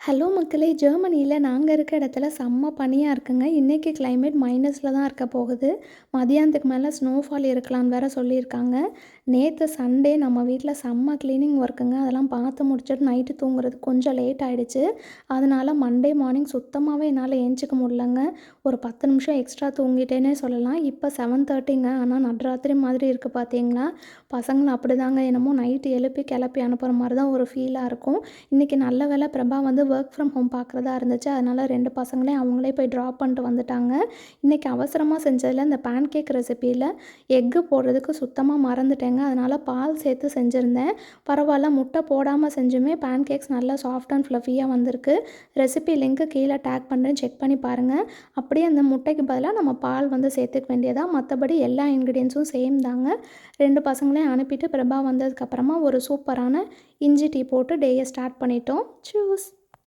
Hello மக்களே! ஜெர்மனியில நாங்க இருக்க இடத்துல செம்ம பனியா இருக்குங்க. இன்னைக்கு கிளைமேட் மைனஸ்ல தான் இருக்க போகுது. மதியானத்துக்கு மேல ஸ்னோஃபால் இருக்கலான்னு வேற சொல்லியிருக்காங்க. நேத்து சண்டே நம்ம வீட்ல செம்ம கிளீனிங் ஒர்க்குங்க. அதெல்லாம் பார்த்து முடிச்சுட்டு நைட்டு தூங்குறதுக்கு கொஞ்சம் லேட் ஆயிடுச்சு. அதனால மண்டே மார்னிங் சுத்தமாவே என்னால எந்திச்சிக்க முடியலங்க. ஒரு 10 நிமிஷம் எக்ஸ்ட்ரா தூங்கிட்டேன்னே சொல்லலாம். இப்போ 7:30ங்க. ஆனா நடுராத்திரி மாதிரி இருக்கு பார்த்தீங்களா? பசங்கள அப்படிதாங்க என்னமோ நைட்டு எழுப்பி கிளப்பி அனுப்புற மாரி தான் ஒரு ஃபீலா இருக்கும். இன்னைக்கு நல்ல வேளை பிரபா வந்து ஒர்க் ஃப்ரம் ஹோம் பார்க்குறதா இருந்துச்சு. அதனால 2 பசங்களையும் அவங்களே போய் ட்ராப் பண்ணிட்டு வந்துட்டாங்க. இன்றைக்கி அவசரமாக செஞ்சதில் இந்த பேன் கேக் ரெசிப்பியில் எக்கு போடுறதுக்கு சுத்தமாக மறந்துட்டேங்க. அதனால் பால் சேர்த்து செஞ்சுருந்தேன். பரவாயில்ல, முட்டை போடாமல் செஞ்சுமே பேன் கேக்ஸ் நல்லா சாஃப்ட் அண்ட் ஃப்ளஃபியாக வந்திருக்கு. ரெசிபி லிங்க்கு கீழே டேக் பண்ணுறேன், செக் பண்ணி பாருங்கள். அப்படியே அந்த முட்டைக்கு பதிலாக நம்ம பால் வந்து சேர்த்துக்க வேண்டியதா. மற்றபடி எல்லா இன்க்ரீடியன்ஸும் சேம் தாங்க. 2 பசங்களையும் அனுப்பிட்டு பிரபா வந்ததுக்கப்புறமா ஒரு சூப்பரான இஞ்சி டீ போட்டு டேயை ஸ்டார்ட் பண்ணிட்டோம். சூஸ்.